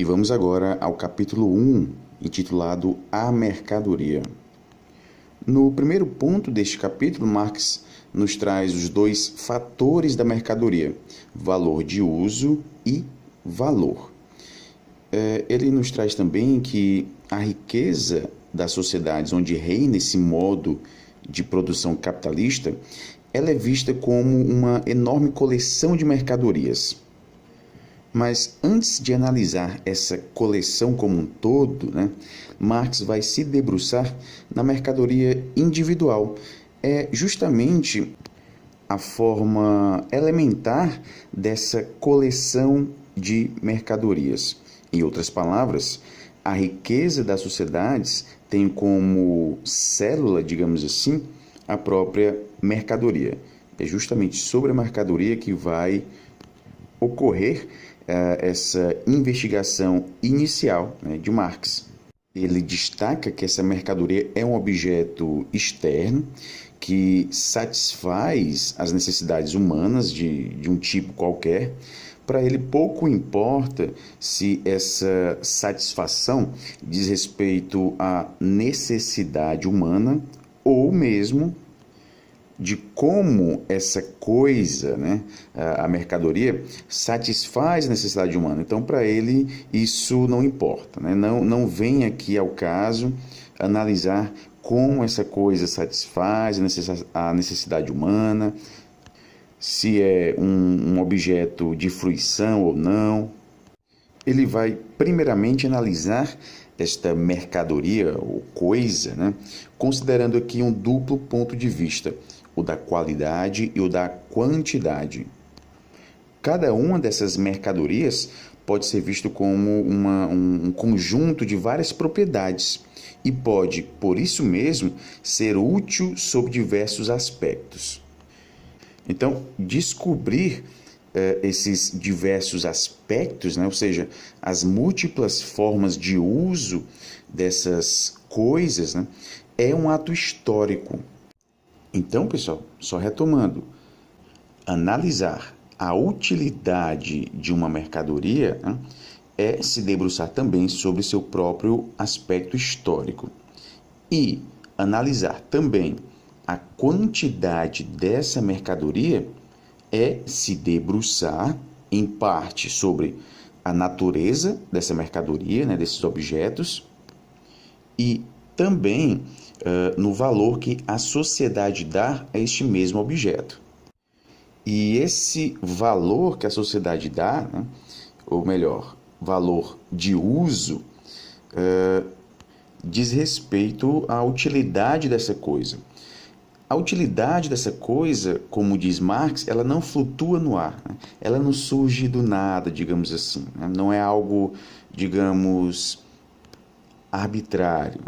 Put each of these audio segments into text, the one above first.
vamos agora ao capítulo 1, intitulado A Mercadoria. No primeiro ponto deste capítulo, Marx nos traz os dois fatores da mercadoria, valor de uso e valor. Ele nos traz também que a riqueza das sociedades onde reina esse modo de produção capitalista, ela é vista como uma enorme coleção de mercadorias. Mas antes de analisar essa coleção como um todo, Marx vai se debruçar na mercadoria individual. É justamente a forma elementar dessa coleção de mercadorias. Em outras palavras, a riqueza das sociedades tem como célula, digamos assim, a própria mercadoria. É justamente sobre a mercadoria que vai ocorrer essa investigação inicial de Marx. Ele destaca que essa mercadoria é um objeto externo que satisfaz as necessidades humanas de um tipo qualquer. Para ele, pouco importa se essa satisfação diz respeito à necessidade humana ou mesmo de como essa coisa, a mercadoria, satisfaz a necessidade humana. Então, para ele, isso não importa. Não vem aqui ao caso analisar como essa coisa satisfaz a necessidade humana, se é um objeto de fruição ou não. Ele vai, primeiramente, analisar esta mercadoria ou coisa, considerando aqui um duplo ponto de vista, o da qualidade e o da quantidade. Cada uma dessas mercadorias pode ser visto como um conjunto de várias propriedades e pode, por isso mesmo, ser útil sob diversos aspectos. Então, descobrir esses diversos aspectos, ou seja, as múltiplas formas de uso dessas coisas, é um ato histórico. Então, pessoal, só retomando, analisar a utilidade de uma mercadoria é se debruçar também sobre seu próprio aspecto histórico. E analisar também a quantidade dessa mercadoria é se debruçar, em parte, sobre a natureza dessa mercadoria, desses objetos, e também no valor que a sociedade dá a este mesmo objeto. E esse valor que a sociedade dá, ou melhor, valor de uso, diz respeito à utilidade dessa coisa. A utilidade dessa coisa, como diz Marx, ela não flutua no ar, ela não surge do nada, digamos assim, não é algo, digamos, arbitrário,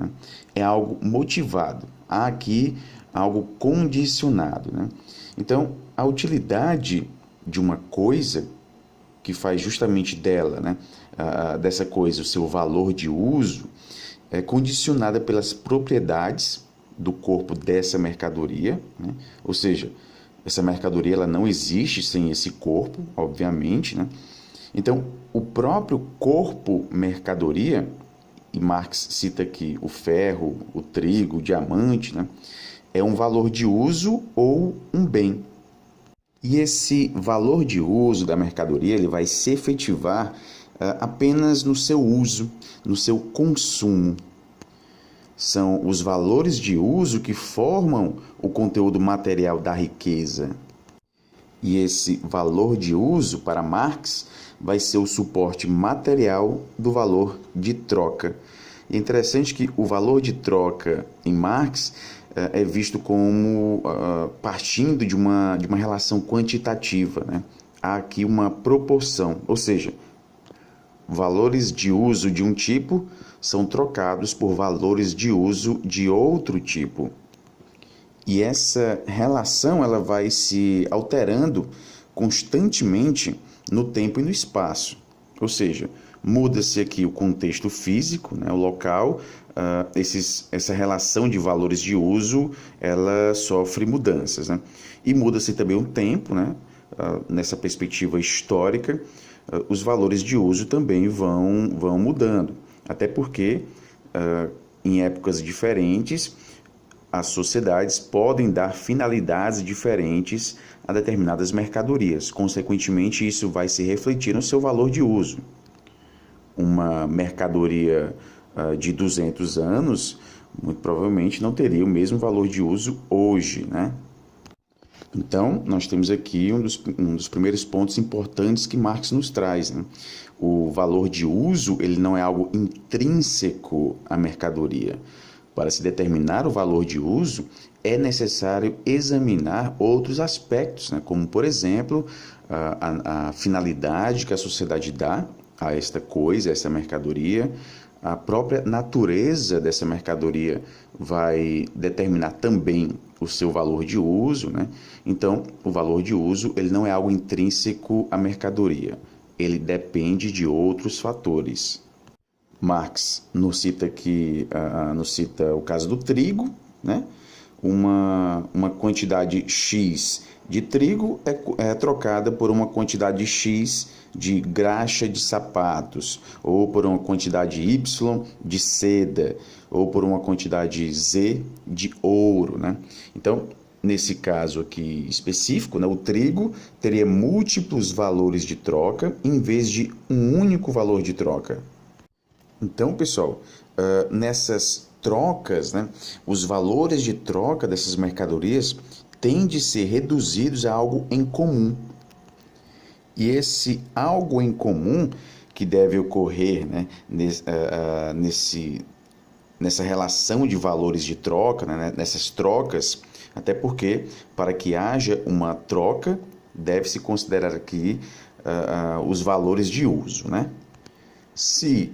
é algo motivado, há aqui algo condicionado. Então, a utilidade de uma coisa, que faz justamente dela, dessa coisa, o seu valor de uso, é condicionada pelas propriedades do corpo dessa mercadoria, ou seja, essa mercadoria ela não existe sem esse corpo, obviamente. Então, o próprio corpo mercadoria, e Marx cita aqui o ferro, o trigo, o diamante, é um valor de uso ou um bem. E esse valor de uso da mercadoria ele vai se efetivar apenas no seu uso, no seu consumo. São os valores de uso que formam o conteúdo material da riqueza. E esse valor de uso, para Marx, vai ser o suporte material do valor de troca. E é interessante que o valor de troca em Marx é visto como partindo de uma relação quantitativa. Há aqui uma proporção, ou seja, valores de uso de um tipo são trocados por valores de uso de outro tipo. E essa relação ela vai se alterando constantemente no tempo e no espaço. Ou seja, muda-se aqui o contexto físico, o local, essa relação de valores de uso ela sofre mudanças. E muda-se também o tempo, nessa perspectiva histórica, os valores de uso também vão mudando. Até porque, em épocas diferentes, as sociedades podem dar finalidades diferentes a determinadas mercadorias. Consequentemente, isso vai se refletir no seu valor de uso. Uma mercadoria de 200 anos, muito provavelmente não teria o mesmo valor de uso hoje, né? Então, nós temos aqui um dos primeiros pontos importantes que Marx nos traz, né? O valor de uso, ele não é algo intrínseco à mercadoria. Para se determinar o valor de uso, é necessário examinar outros aspectos, né? Como, por exemplo, a finalidade que a sociedade dá a esta coisa, a essa mercadoria. A própria natureza dessa mercadoria vai determinar também o seu valor de uso, né? Então, o valor de uso ele não é algo intrínseco à mercadoria, ele depende de outros fatores. Marx nos cita aqui, nos cita o caso do trigo, né? Uma quantidade X de trigo é trocada por uma quantidade X de graxa de sapatos, ou por uma quantidade Y de seda, ou por uma quantidade Z de ouro, né? Então, nesse caso aqui específico, né, o trigo teria múltiplos valores de troca em vez de um único valor de troca. Então, pessoal, nessas trocas, né, os valores de troca dessas mercadorias têm de ser reduzidos a algo em comum. E esse algo em comum que deve ocorrer, né, nessa relação de valores de troca, né, nessas trocas, até porque, para que haja uma troca, deve-se considerar aqui os valores de uso, né? Se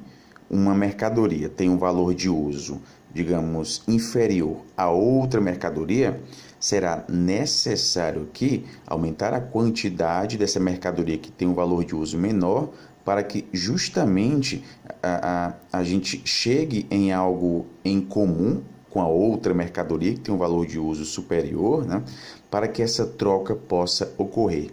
uma mercadoria tem um valor de uso, digamos, inferior a outra mercadoria, será necessário que aumentar a quantidade dessa mercadoria que tem um valor de uso menor para que justamente a gente chegue em algo em comum com a outra mercadoria que tem um valor de uso superior, né, para que essa troca possa ocorrer.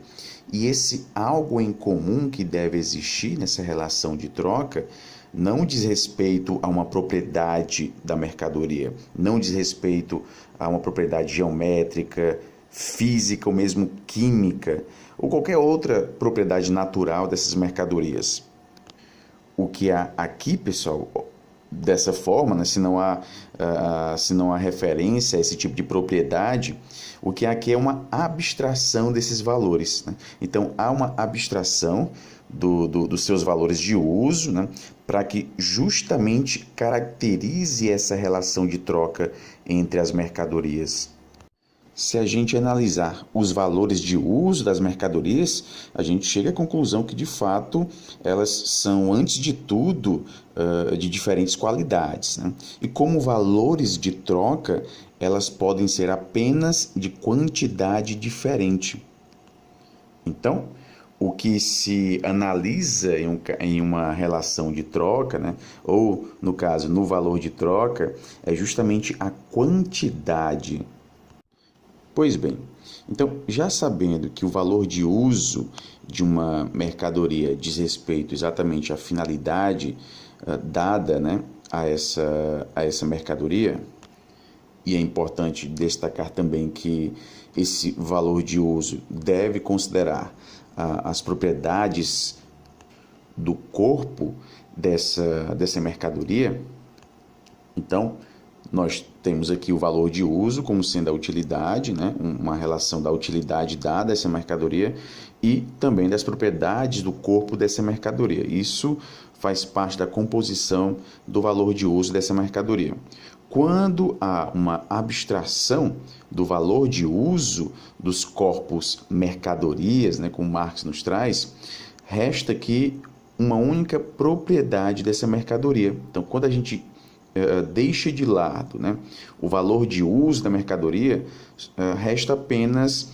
E esse algo em comum que deve existir nessa relação de troca não diz respeito a uma propriedade da mercadoria, não diz respeito a uma propriedade geométrica, física ou mesmo química, ou qualquer outra propriedade natural dessas mercadorias. O que há aqui, pessoal, dessa forma, né, se não há referência a esse tipo de propriedade, o que há aqui é uma abstração desses valores, né? Então, há uma abstração dos seus valores de uso, né, para que justamente caracterize essa relação de troca entre as mercadorias. Se a gente analisar os valores de uso das mercadorias, a gente chega à conclusão que, de fato, elas são, antes de tudo, de diferentes qualidades, né? E como valores de troca, elas podem ser apenas de quantidade diferente. Então, o que se analisa em uma relação de troca, né, ou, no caso, no valor de troca, é justamente a quantidade. Pois bem, então, já sabendo que o valor de uso de uma mercadoria diz respeito exatamente à finalidade dada, né, a essa mercadoria, e é importante destacar também que esse valor de uso deve considerar as propriedades do corpo dessa mercadoria. Então, nós temos aqui o valor de uso como sendo a utilidade, né? Uma relação da utilidade dada a essa mercadoria e também das propriedades do corpo dessa mercadoria. Isso faz parte da composição do valor de uso dessa mercadoria. Quando há uma abstração do valor de uso dos corpos mercadorias, né, como Marx nos traz, resta aqui uma única propriedade dessa mercadoria. Então, quando a gente deixa de lado, né, o valor de uso da mercadoria, resta apenas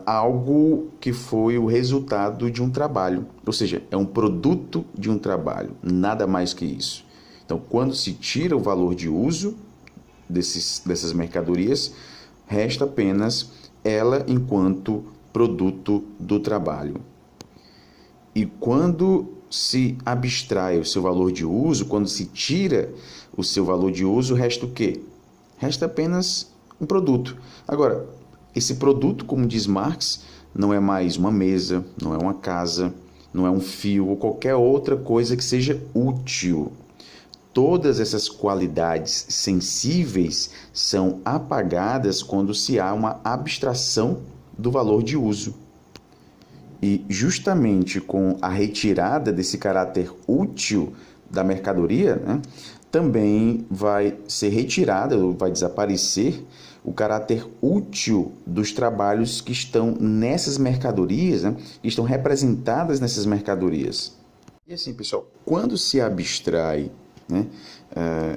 algo que foi o resultado de um trabalho, ou seja, é um produto de um trabalho, nada mais que isso. Então, quando se tira o valor de uso dessas mercadorias, resta apenas ela enquanto produto do trabalho. E quando se abstrai o seu valor de uso, quando se tira o seu valor de uso, resta o quê? Resta apenas um produto. Agora, esse produto, como diz Marx, não é mais uma mesa, não é uma casa, não é um fio ou qualquer outra coisa que seja útil. Todas essas qualidades sensíveis são apagadas quando se há uma abstração do valor de uso. E justamente com a retirada desse caráter útil da mercadoria, né, também vai ser retirada, ou vai desaparecer, o caráter útil dos trabalhos que estão nessas mercadorias, né, que estão representadas nessas mercadorias. E assim, pessoal, quando se abstrai, né,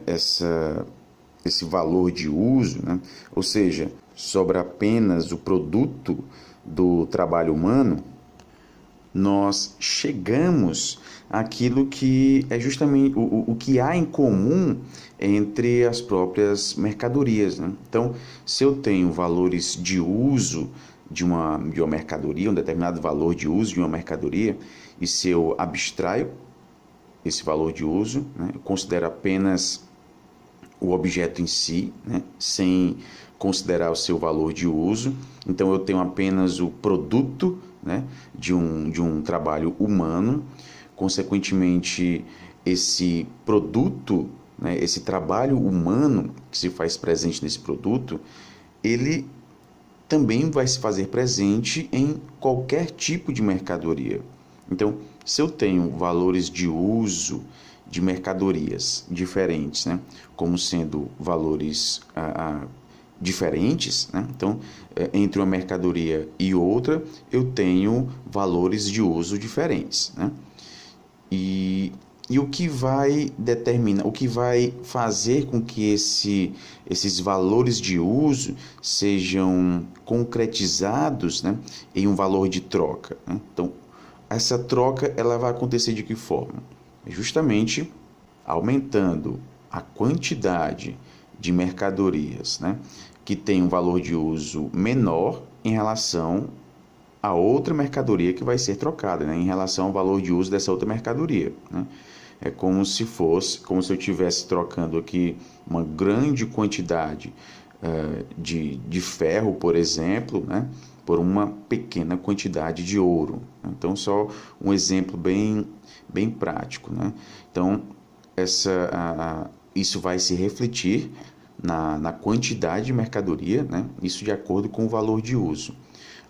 esse valor de uso, né, ou seja, sobra apenas o produto do trabalho humano, nós chegamos àquilo que é justamente o que há em comum entre as próprias mercadorias, né? Então, se eu tenho valores de uso de uma mercadoria, um determinado valor de uso de uma mercadoria, e se eu abstraio esse valor de uso, né, eu considero apenas o objeto em si, né, sem considerar o seu valor de uso, então eu tenho apenas o produto, né, de um trabalho humano. Consequentemente, esse produto, né, esse trabalho humano que se faz presente nesse produto, ele também vai se fazer presente em qualquer tipo de mercadoria. Então, se eu tenho valores de uso de mercadorias diferentes, né, como sendo valores diferentes, né? Então, entre uma mercadoria e outra, eu tenho valores de uso diferentes, né? E o que vai determinar, o que vai fazer com que esses valores de uso sejam concretizados, né, em um valor de troca, né? Então, essa troca ela vai acontecer de que forma? Justamente aumentando a quantidade de mercadorias, né, que tem um valor de uso menor em relação a outra mercadoria que vai ser trocada, né, em relação ao valor de uso dessa outra mercadoria, né? É como se eu estivesse trocando aqui uma grande quantidade de ferro, por exemplo, né, por uma pequena quantidade de ouro. Então, só um exemplo bem prático, né? Então, isso vai se refletir na quantidade de mercadoria, né? Isso de acordo com o valor de uso.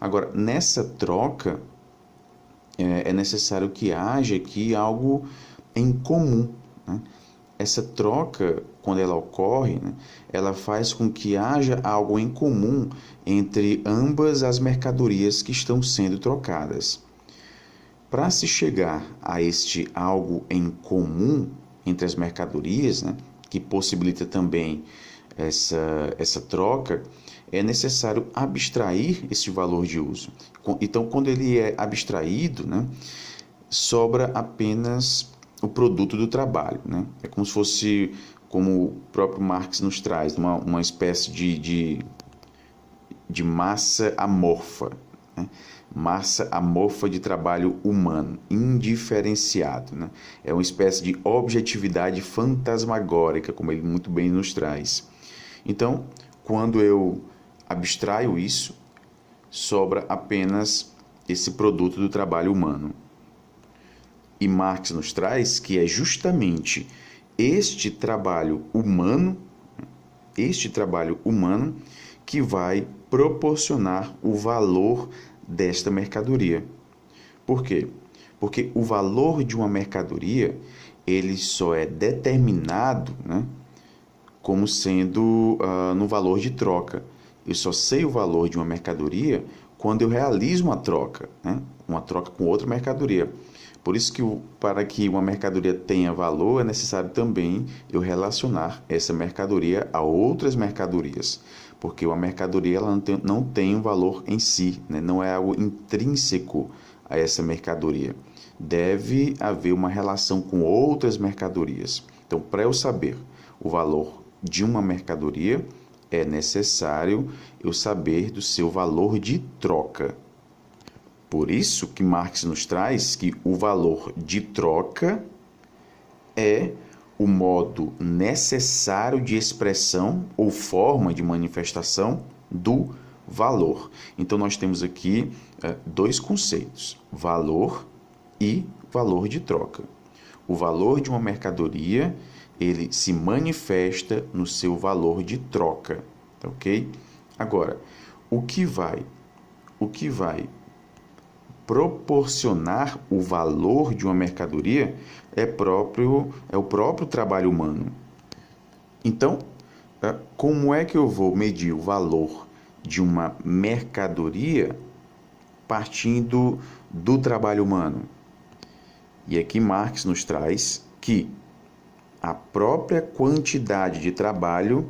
Agora, nessa troca, é necessário que haja aqui algo em comum, né? Essa troca, quando ela ocorre, né, ela faz com que haja algo em comum entre ambas as mercadorias que estão sendo trocadas. Para se chegar a este algo em comum entre as mercadorias, né, que possibilita também essa troca, é necessário abstrair esse valor de uso. Então, quando ele é abstraído, né, sobra apenas o produto do trabalho, né? É como se fosse, como o próprio Marx nos traz, uma espécie de massa amorfa, né? Massa amorfa de trabalho humano, indiferenciado, né? É uma espécie de objetividade fantasmagórica, como ele muito bem nos traz. Então, quando eu abstraio isso, sobra apenas esse produto do trabalho humano. E Marx nos traz que é justamente este trabalho humano que vai proporcionar o valor desta mercadoria. Por quê? Porque o valor de uma mercadoria, ele só é determinado, né, como sendo no valor de troca. Eu só sei o valor de uma mercadoria quando eu realizo uma troca, né, uma troca com outra mercadoria. Por isso que para que uma mercadoria tenha valor, é necessário também eu relacionar essa mercadoria a outras mercadorias, porque uma mercadoria ela não tem um valor em si, né? Não é algo intrínseco a essa mercadoria. Deve haver uma relação com outras mercadorias. Então, para eu saber o valor de uma mercadoria, é necessário eu saber do seu valor de troca. Por isso que Marx nos traz que o valor de troca é o modo necessário de expressão ou forma de manifestação do valor. Então, nós temos aqui dois conceitos, valor e valor de troca. O valor de uma mercadoria, ele se manifesta no seu valor de troca, ok? Agora, o que vai proporcionar o valor de uma mercadoria é o próprio trabalho humano. Então, como é que eu vou medir o valor de uma mercadoria partindo do trabalho humano? E aqui Marx nos traz que a própria quantidade de trabalho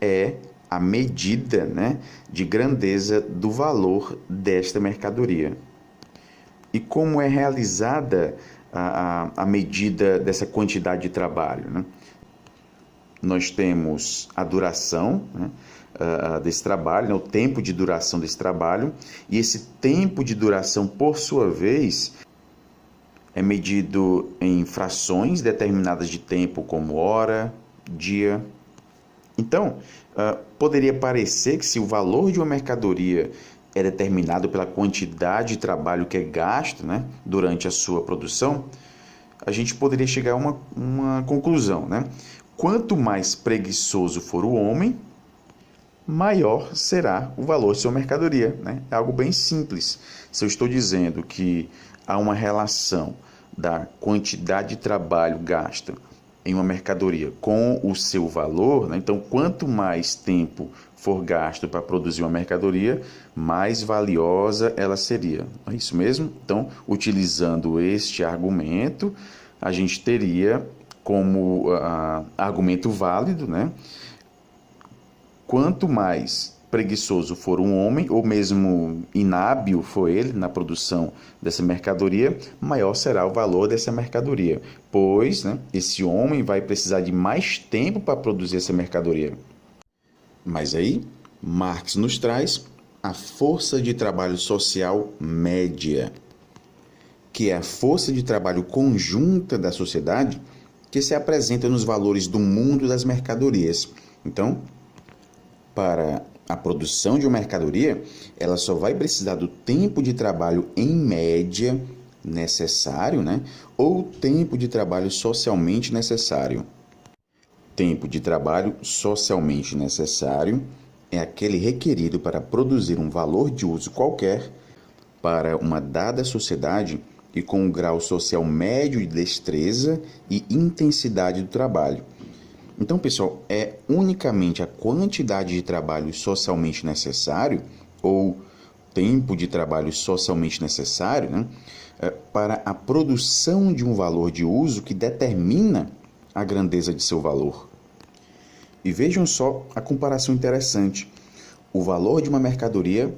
é a medida, né, de grandeza do valor desta mercadoria. E como é realizada a medida dessa quantidade de trabalho, né? Nós temos a duração, né, desse trabalho, né, o tempo de duração desse trabalho, e esse tempo de duração, por sua vez, é medido em frações determinadas de tempo, como hora, dia. Então, poderia parecer que se o valor de uma mercadoria é determinado pela quantidade de trabalho que é gasto, né, durante a sua produção, a gente poderia chegar a uma conclusão, né? Quanto mais preguiçoso for o homem, maior será o valor de sua mercadoria, né? É algo bem simples. Se eu estou dizendo que há uma relação da quantidade de trabalho gasta em uma mercadoria com o seu valor, né? Então, quanto mais tempo for gasto para produzir uma mercadoria, mais valiosa ela seria. É isso mesmo? Então, utilizando este argumento, a gente teria como argumento válido, né? Quanto mais preguiçoso for um homem, ou mesmo inábil for ele na produção dessa mercadoria, maior será o valor dessa mercadoria, pois, né, esse homem vai precisar de mais tempo para produzir essa mercadoria. Mas aí, Marx nos traz a força de trabalho social média, que é a força de trabalho conjunta da sociedade que se apresenta nos valores do mundo das mercadorias. Então, para a produção de uma mercadoria, ela só vai precisar do tempo de trabalho em média necessário, né? Ou tempo de trabalho socialmente necessário. Tempo de trabalho socialmente necessário é aquele requerido para produzir um valor de uso qualquer para uma dada sociedade e com um grau social médio de destreza e intensidade do trabalho. Então, pessoal, é unicamente a quantidade de trabalho socialmente necessário, ou tempo de trabalho socialmente necessário, né, para a produção de um valor de uso que determina a grandeza de seu valor. E vejam só a comparação interessante. O valor de uma mercadoria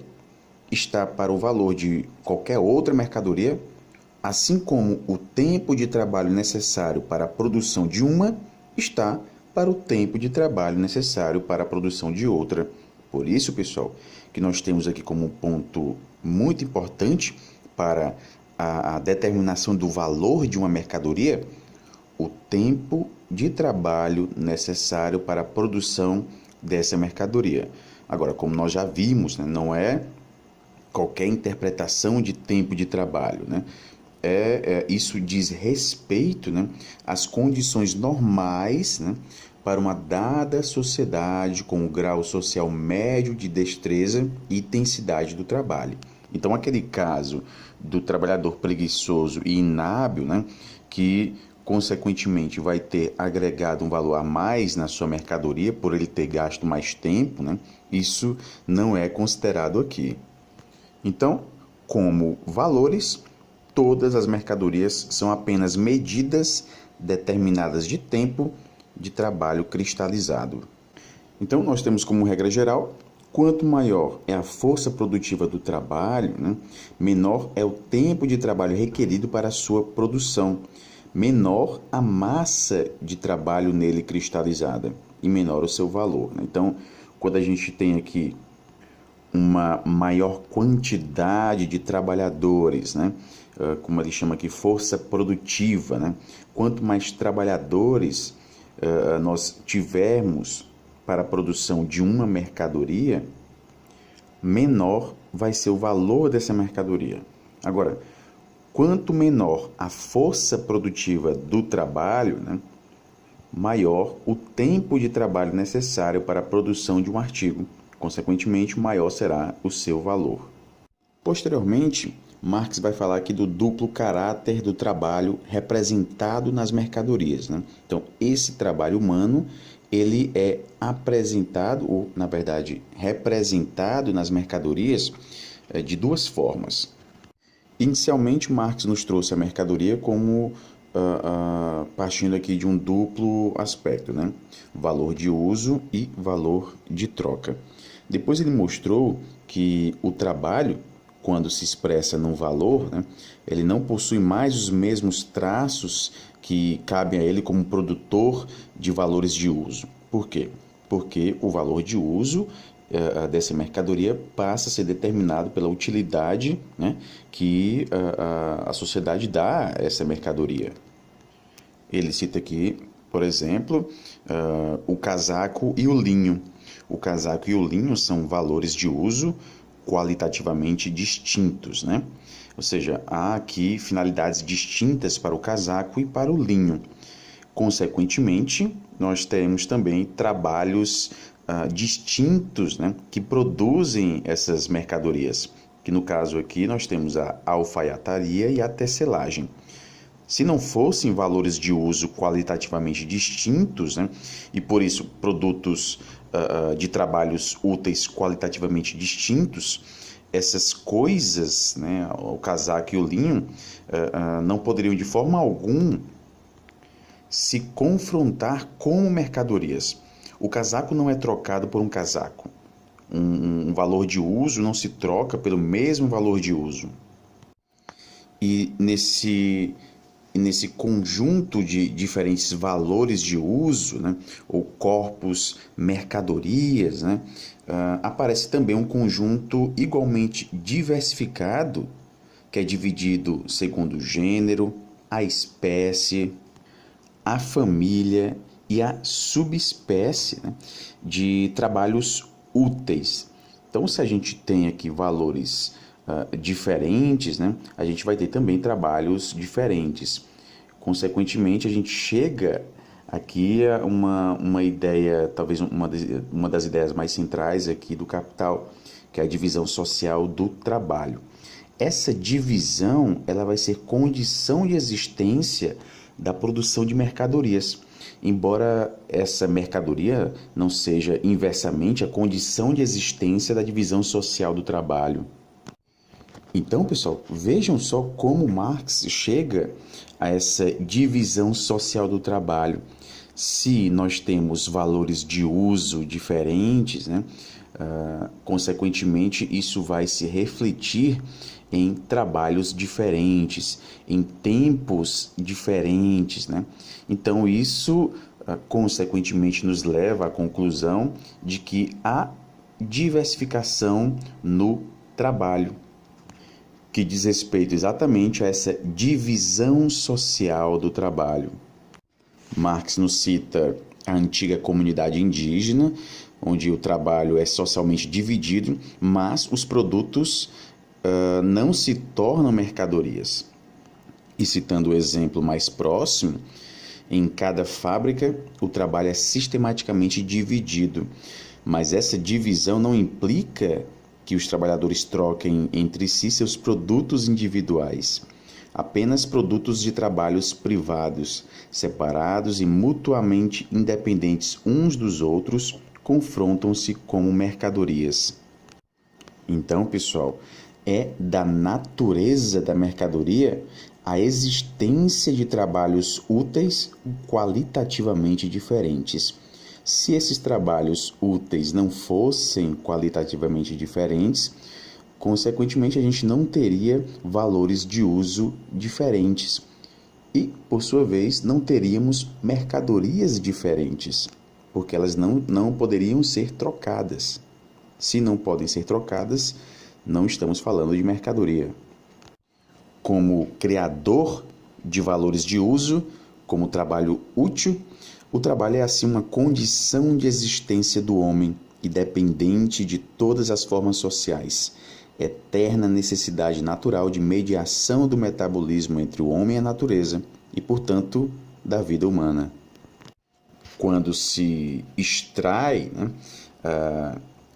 está para o valor de qualquer outra mercadoria, assim como o tempo de trabalho necessário para a produção de uma está para o tempo de trabalho necessário para a produção de outra. Por isso, pessoal, que nós temos aqui como um ponto muito importante para a determinação do valor de uma mercadoria, o tempo de trabalho necessário para a produção dessa mercadoria. Agora, como nós já vimos, né, não é qualquer interpretação de tempo de trabalho, né? Isso diz respeito, né, às condições normais, né, para uma dada sociedade com um grau social médio de destreza e intensidade do trabalho. Então, aquele caso do trabalhador preguiçoso e inábil, né, que consequentemente vai ter agregado um valor a mais na sua mercadoria por ele ter gasto mais tempo, né, isso não é considerado aqui. Então, como valores, todas as mercadorias são apenas medidas determinadas de tempo de trabalho cristalizado. Então, nós temos como regra geral, quanto maior é a força produtiva do trabalho, né, menor é o tempo de trabalho requerido para a sua produção, menor a massa de trabalho nele cristalizada e menor o seu valor, né? Então, quando a gente tem aqui uma maior quantidade de trabalhadores, né? Como ele chama aqui, força produtiva, né? Quanto mais trabalhadores nós tivermos para a produção de uma mercadoria, menor vai ser o valor dessa mercadoria. Agora, quanto menor a força produtiva do trabalho, né, maior o tempo de trabalho necessário para a produção de um artigo. Consequentemente, maior será o seu valor. Posteriormente, Marx vai falar aqui do duplo caráter do trabalho representado nas mercadorias, né? Então, esse trabalho humano, ele é apresentado, ou, na verdade, representado nas mercadorias de duas formas. Inicialmente, Marx nos trouxe a mercadoria como partindo aqui de um duplo aspecto, né? Valor de uso e valor de troca. Depois ele mostrou que o trabalho, quando se expressa num valor, né, ele não possui mais os mesmos traços que cabem a ele como produtor de valores de uso. Por quê? Porque o valor de uso dessa mercadoria passa a ser determinado pela utilidade, né, que a sociedade dá a essa mercadoria. Ele cita aqui, por exemplo, o casaco e o linho. O casaco e o linho são valores de uso qualitativamente distintos, né? Ou seja, há aqui finalidades distintas para o casaco e para o linho. Consequentemente, nós temos também trabalhos distintos, né, que produzem essas mercadorias, que no caso aqui nós temos a alfaiataria e a tecelagem. Se não fossem valores de uso qualitativamente distintos, né, e por isso produtos de trabalhos úteis qualitativamente distintos, essas coisas, né, o casaco e o linho, não poderiam de forma alguma se confrontar como mercadorias. O casaco não é trocado por um casaco. Um valor de uso não se troca pelo mesmo valor de uso. E nesse conjunto de diferentes valores de uso, né, ou corpos, mercadorias, né, aparece também um conjunto igualmente diversificado, que é dividido segundo o gênero, a espécie, a família e a subespécie, né, de trabalhos úteis. Então, se a gente tem aqui valores diferentes, né, a gente vai ter também trabalhos diferentes. Consequentemente, a gente chega aqui a uma ideia, talvez uma das ideias mais centrais aqui do Capital, que é a divisão social do trabalho. Essa divisão ela vai ser condição de existência da produção de mercadorias. Embora essa mercadoria não seja inversamente a condição de existência da divisão social do trabalho. Então, pessoal, vejam só como Marx chega a essa divisão social do trabalho. Se nós temos valores de uso diferentes, né, consequentemente, isso vai se refletir em trabalhos diferentes, em tempos diferentes, né? Então, isso, consequentemente, nos leva à conclusão de que há diversificação no trabalho, que diz respeito exatamente a essa divisão social do trabalho. Marx nos cita a antiga comunidade indígena, onde o trabalho é socialmente dividido, mas os produtos não se tornam mercadorias. E citando o exemplo mais próximo, em cada fábrica o trabalho é sistematicamente dividido, mas essa divisão não implica que os trabalhadores troquem entre si seus produtos individuais, apenas produtos de trabalhos privados, separados e mutuamente independentes uns dos outros, confrontam-se como mercadorias. Então, pessoal, é da natureza da mercadoria a existência de trabalhos úteis qualitativamente diferentes. Se esses trabalhos úteis não fossem qualitativamente diferentes, consequentemente a gente não teria valores de uso diferentes e, por sua vez, não teríamos mercadorias diferentes, porque elas não poderiam ser trocadas. Se não podem ser trocadas, não estamos falando de mercadoria. Como criador de valores de uso, como trabalho útil, o trabalho é assim uma condição de existência do homem, independente de todas as formas sociais, eterna necessidade natural de mediação do metabolismo entre o homem e a natureza e, portanto, da vida humana. Quando se extrai,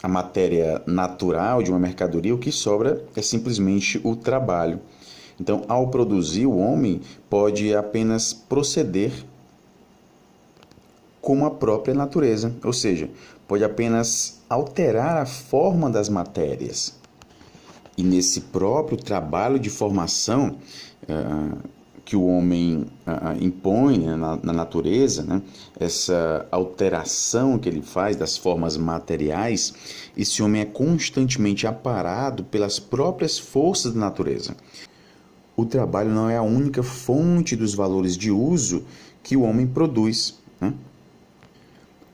a matéria natural de uma mercadoria, o que sobra é simplesmente o trabalho. Então, ao produzir, o homem pode apenas proceder como a própria natureza, ou seja, pode apenas alterar a forma das matérias. E nesse próprio trabalho de formação que o homem impõe, né, na natureza, né, essa alteração que ele faz das formas materiais, esse homem é constantemente aparado pelas próprias forças da natureza. O trabalho não é a única fonte dos valores de uso que o homem produz, né?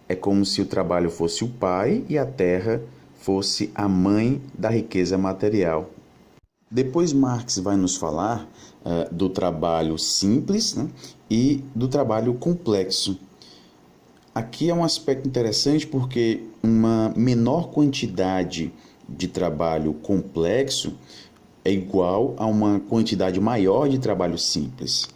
É como se o trabalho fosse o pai e a terra fosse a mãe da riqueza material. Depois Marx vai nos falar do trabalho simples, né, e do trabalho complexo. Aqui é um aspecto interessante porque uma menor quantidade de trabalho complexo é igual a uma quantidade maior de trabalho simples.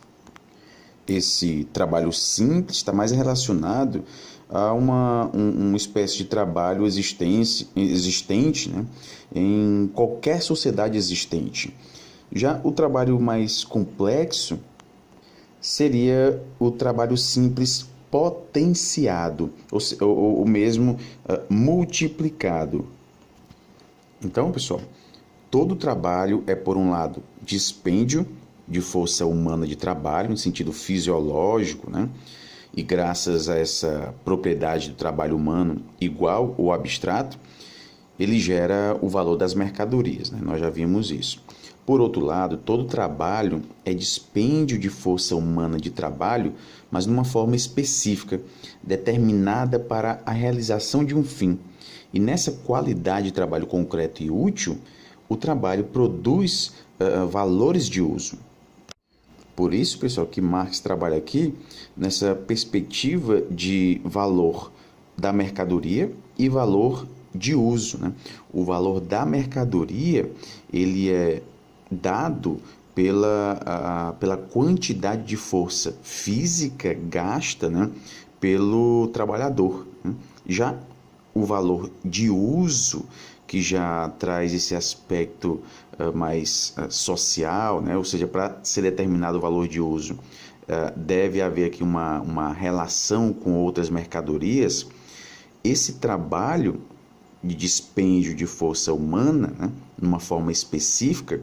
Esse trabalho simples está mais relacionado a uma espécie de trabalho existente, né, em qualquer sociedade existente. Já o trabalho mais complexo seria o trabalho simples potenciado, ou mesmo multiplicado. Então, pessoal, todo trabalho é, por um lado, dispêndio de força humana de trabalho, no sentido fisiológico, né? E graças a essa propriedade do trabalho humano igual ou abstrato, ele gera o valor das mercadorias, né? Nós já vimos isso. Por outro lado, todo trabalho é dispêndio de força humana de trabalho, mas numa forma específica, determinada para a realização de um fim. E nessa qualidade de trabalho concreto e útil, o trabalho produz valores de uso. Por isso, pessoal, que Marx trabalha aqui nessa perspectiva de valor da mercadoria e valor de uso, né? O valor da mercadoria, ele é dado pela quantidade de força física gasta, né, pelo trabalhador, né? Já o valor de uso, que já traz esse aspecto mais social, né? Ou seja, para ser determinado o valor de uso, deve haver aqui uma relação com outras mercadorias. Esse trabalho de dispêndio de força humana, né, numa forma específica,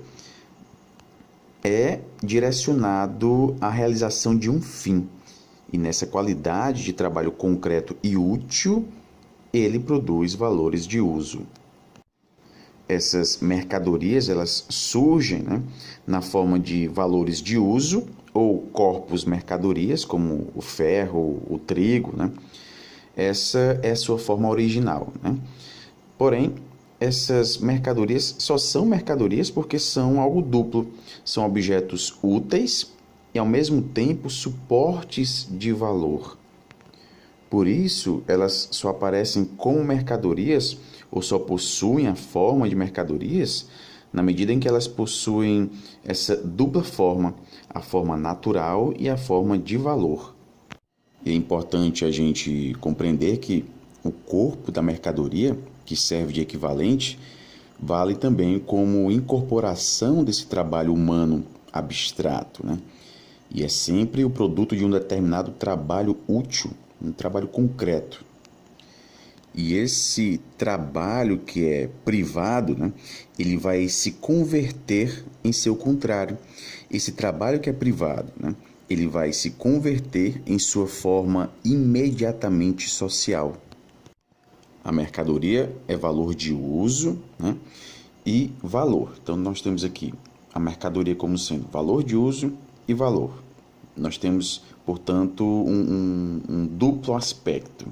é direcionado à realização de um fim. E nessa qualidade de trabalho concreto e útil, ele produz valores de uso. Essas mercadorias, elas surgem, né, na forma de valores de uso ou corpos mercadorias, como o ferro, o trigo, né? Essa é a sua forma original, né? Porém, essas mercadorias só são mercadorias porque são algo duplo. São objetos úteis e, ao mesmo tempo, suportes de valor. Por isso, elas só aparecem como mercadorias ou só possuem a forma de mercadorias na medida em que elas possuem essa dupla forma, a forma natural e a forma de valor. E é importante a gente compreender que o corpo da mercadoria, que serve de equivalente, vale também como incorporação desse trabalho humano abstrato, né? E é sempre o produto de um determinado trabalho útil, um trabalho concreto. E esse trabalho que é privado, né, ele vai se converter em seu contrário. Esse trabalho que é privado, né, ele vai se converter em sua forma imediatamente social. A mercadoria é valor de uso, né, e valor. Então, nós temos aqui a mercadoria como sendo valor de uso e valor. Nós temos, portanto, um duplo aspecto.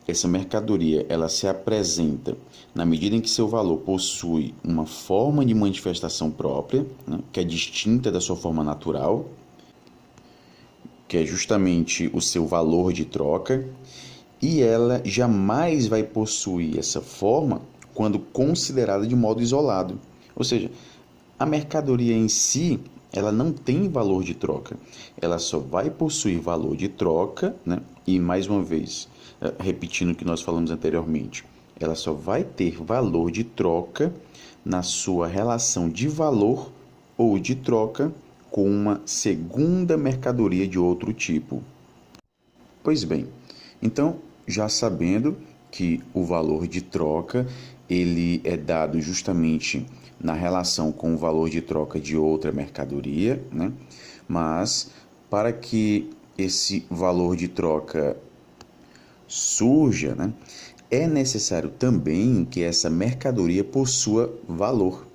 essa mercadoria ela se apresenta na medida em que seu valor possui uma forma de manifestação própria, né, que é distinta da sua forma natural, que é justamente o seu valor de troca, e ela jamais vai possuir essa forma quando considerada de modo isolado. Ou seja, a mercadoria em si, ela não tem valor de troca. Ela só vai possuir valor de troca, né? E mais uma vez, repetindo o que nós falamos anteriormente, ela só vai ter valor de troca na sua relação de valor ou de troca com uma segunda mercadoria de outro tipo. Pois bem, então, já sabendo que o valor de troca ele é dado justamente na relação com o valor de troca de outra mercadoria, né? Mas para que esse valor de troca surja, né, é necessário também que essa mercadoria possua valor.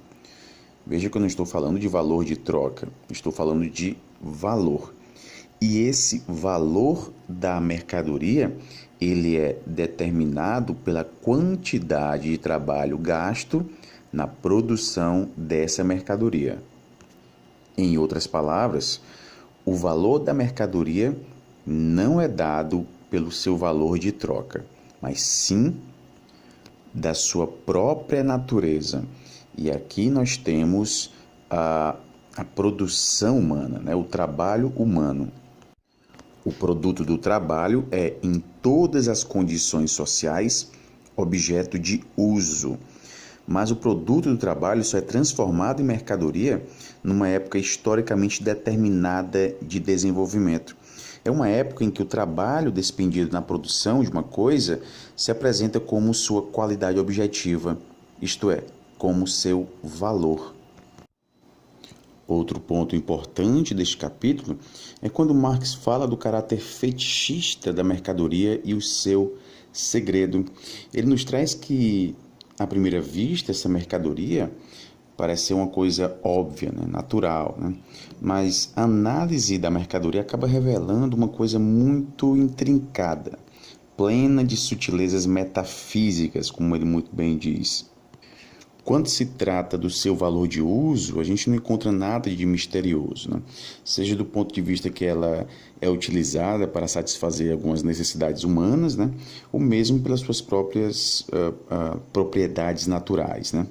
Veja que eu não estou falando de valor de troca, estou falando de valor. E esse valor da mercadoria, ele é determinado pela quantidade de trabalho gasto na produção dessa mercadoria. Em outras palavras, o valor da mercadoria não é dado pelo seu valor de troca, mas sim da sua própria natureza. E aqui nós temos a produção humana, né? O trabalho humano. O produto do trabalho é, em todas as condições sociais, objeto de uso. Mas o produto do trabalho só é transformado em mercadoria numa época historicamente determinada de desenvolvimento. É uma época em que o trabalho despendido na produção de uma coisa se apresenta como sua qualidade objetiva, isto é, como seu valor. Outro ponto importante deste capítulo é quando Marx fala do caráter fetichista da mercadoria e o seu segredo. Ele nos traz que, à primeira vista, essa mercadoria parece ser uma coisa óbvia, né? Natural, né? Mas a análise da mercadoria acaba revelando uma coisa muito intrincada, plena de sutilezas metafísicas, como ele muito bem diz. Quando se trata do seu valor de uso, a gente não encontra nada de misterioso, né? Seja do ponto de vista que ela é utilizada para satisfazer algumas necessidades humanas, né? Ou mesmo pelas suas próprias propriedades naturais, né?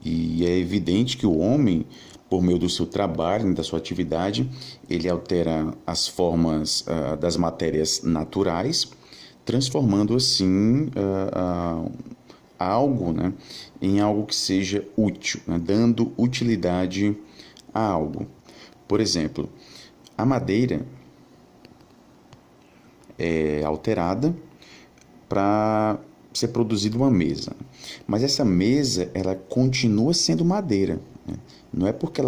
E é evidente que o homem, por meio do seu trabalho, da sua atividade, ele altera as formas das matérias naturais, transformando assim algo, né, em algo que seja útil, né, dando utilidade a algo. Por exemplo, a madeira é alterada para ser produzida uma mesa, mas essa mesa ela continua sendo madeira, né? Não é porque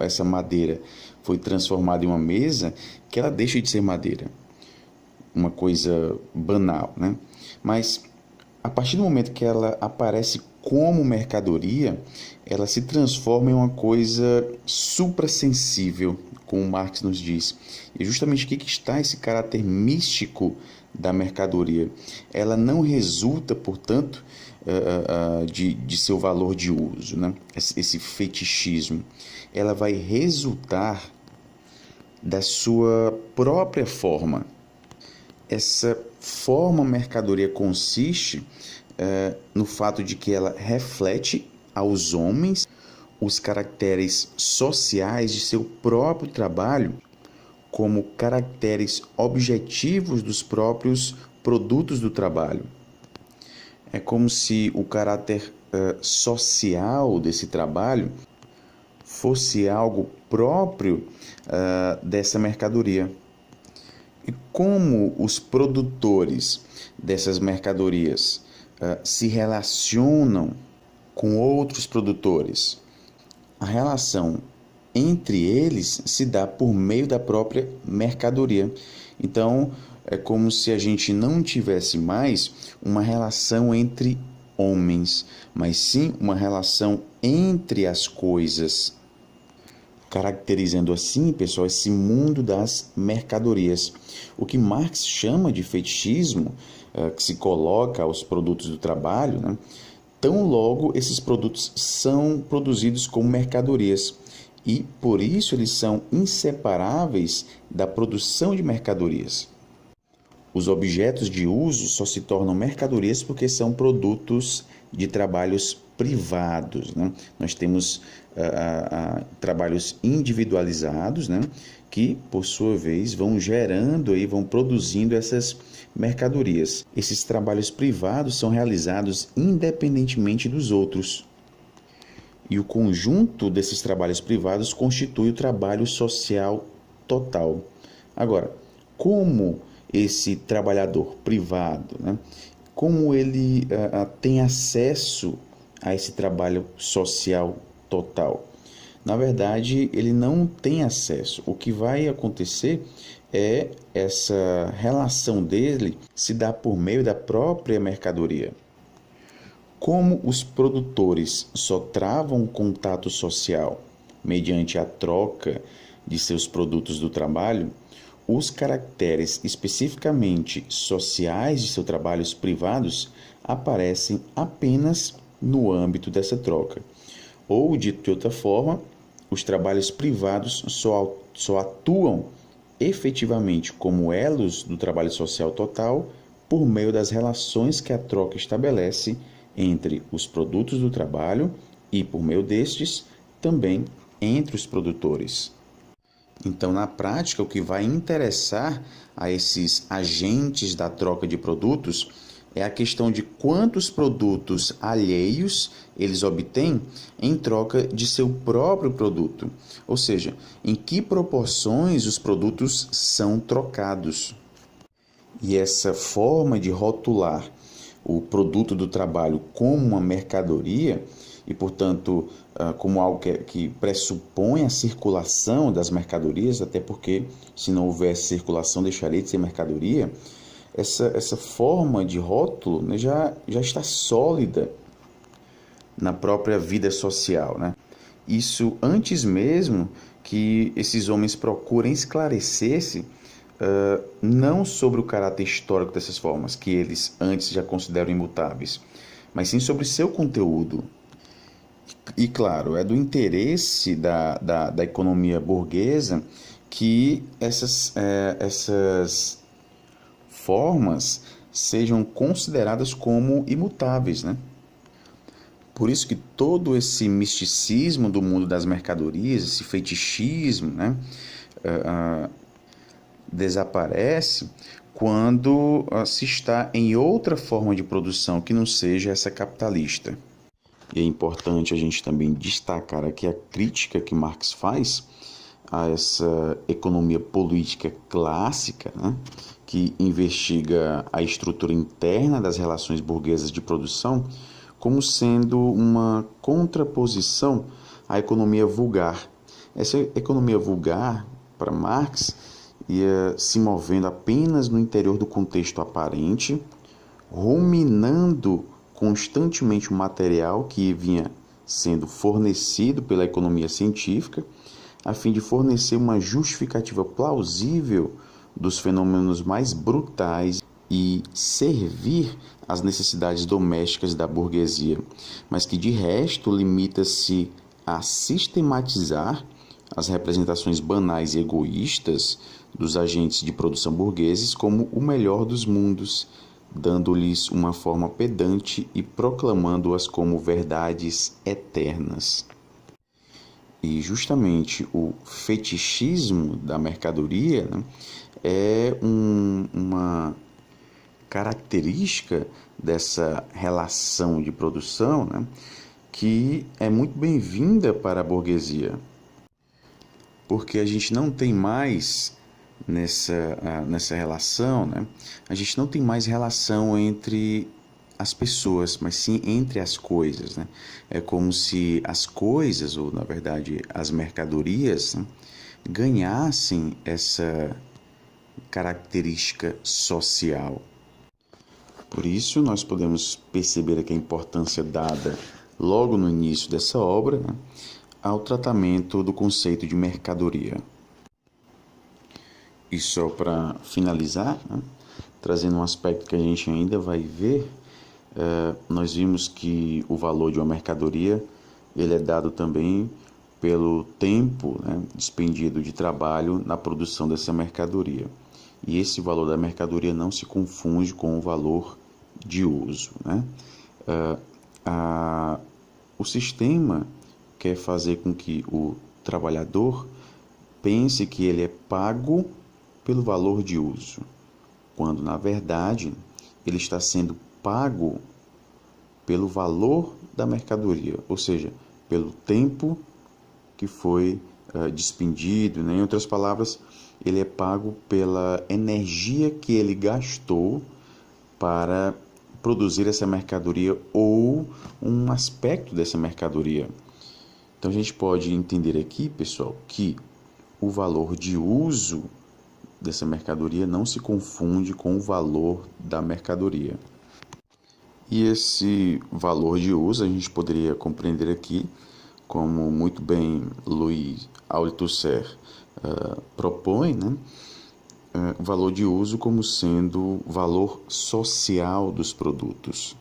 essa madeira foi transformada em uma mesa que ela deixa de ser madeira, uma coisa banal, né? Mas a partir do momento que ela aparece como mercadoria, ela se transforma em uma coisa suprassensível, como Marx nos diz. E justamente aqui que está esse caráter místico da mercadoria. Ela não resulta, portanto, de seu valor de uso, né? Esse fetichismo. Ela vai resultar da sua própria forma. Essa forma mercadoria consiste no fato de que ela reflete aos homens os caracteres sociais de seu próprio trabalho como caracteres objetivos dos próprios produtos do trabalho. É como se o caráter social desse trabalho fosse algo próprio dessa mercadoria. E como os produtores dessas mercadorias se relacionam com outros produtores? A relação entre eles se dá por meio da própria mercadoria. Então, é como se a gente não tivesse mais uma relação entre homens, mas sim uma relação entre as coisas, caracterizando assim, pessoal, esse mundo das mercadorias. O que Marx chama de fetichismo que se coloca aos produtos do trabalho, né, tão logo esses produtos são produzidos como mercadorias e, por isso, eles são inseparáveis da produção de mercadorias. Os objetos de uso só se tornam mercadorias porque são produtos de trabalhos privados, né? Nós temos trabalhos individualizados, né? Que, por sua vez, vão gerando e vão produzindo essas mercadorias. Esses trabalhos privados são realizados independentemente dos outros. E o conjunto desses trabalhos privados constitui o trabalho social total. Agora, como esse trabalhador privado, né, como ele tem acesso a esse trabalho social total? Na verdade, ele não tem acesso. O que vai acontecer é essa relação dele se dá por meio da própria mercadoria. Como os produtores só travam contato social mediante a troca de seus produtos do trabalho, os caracteres especificamente sociais de seus trabalhos privados aparecem apenas no âmbito dessa troca. Ou, dito de outra forma, os trabalhos privados só atuam efetivamente como elos do trabalho social total por meio das relações que a troca estabelece entre os produtos do trabalho e, por meio destes, também entre os produtores. Então, na prática, o que vai interessar a esses agentes da troca de produtos é a questão de quantos produtos alheios eles obtêm em troca de seu próprio produto, ou seja, em que proporções os produtos são trocados. E essa forma de rotular o produto do trabalho como uma mercadoria e, portanto, como algo que pressupõe a circulação das mercadorias, até porque, se não houvesse circulação, deixaria de ser mercadoria, essa forma de rótulo, né, já está sólida na própria vida social, né? Isso antes mesmo que esses homens procurem esclarecer-se não sobre o caráter histórico dessas formas, que eles antes já consideram imutáveis, mas sim sobre seu conteúdo. E, claro, é do interesse da economia burguesa que essas formas sejam consideradas como imutáveis, né? Por isso que todo esse misticismo do mundo das mercadorias, esse fetichismo, né, desaparece quando se está em outra forma de produção que não seja essa capitalista. E é importante a gente também destacar aqui a crítica que Marx faz a essa economia política clássica, né, que investiga a estrutura interna das relações burguesas de produção como sendo uma contraposição à economia vulgar. Essa economia vulgar, para Marx, ia se movendo apenas no interior do contexto aparente, ruminando constantemente o material que vinha sendo fornecido pela economia científica, a fim de fornecer uma justificativa plausível dos fenômenos mais brutais e servir às necessidades domésticas da burguesia, mas que de resto limita-se a sistematizar as representações banais e egoístas dos agentes de produção burgueses como o melhor dos mundos, dando-lhes uma forma pedante e proclamando-as como verdades eternas. E justamente o fetichismo da mercadoria, né, é uma característica dessa relação de produção, né, que é muito bem-vinda para a burguesia, porque a gente não tem mais nessa relação, né, a gente não tem mais relação entre as pessoas, mas sim entre as coisas, né? É como se as coisas, ou na verdade as mercadorias, né, ganhassem essa característica social. Por isso, nós podemos perceber aqui a importância dada logo no início dessa obra, né, ao tratamento do conceito de mercadoria. E só para finalizar, né, trazendo um aspecto que a gente ainda vai ver, nós vimos que o valor de uma mercadoria ele é dado também pelo tempo, né, despendido de trabalho na produção dessa mercadoria. E esse valor da mercadoria não se confunde com o valor de uso, né? O sistema quer fazer com que o trabalhador pense que ele é pago pelo valor de uso, quando na verdade ele está sendo pago pelo valor da mercadoria, ou seja, pelo tempo que foi despendido, né? Em outras palavras, ele é pago pela energia que ele gastou para produzir essa mercadoria ou um aspecto dessa mercadoria. Então a gente pode entender aqui, pessoal, que o valor de uso dessa mercadoria não se confunde com o valor da mercadoria. E esse valor de uso a gente poderia compreender aqui, como muito bem Louis Althusser propõe, né? O valor de uso como sendo valor social dos produtos.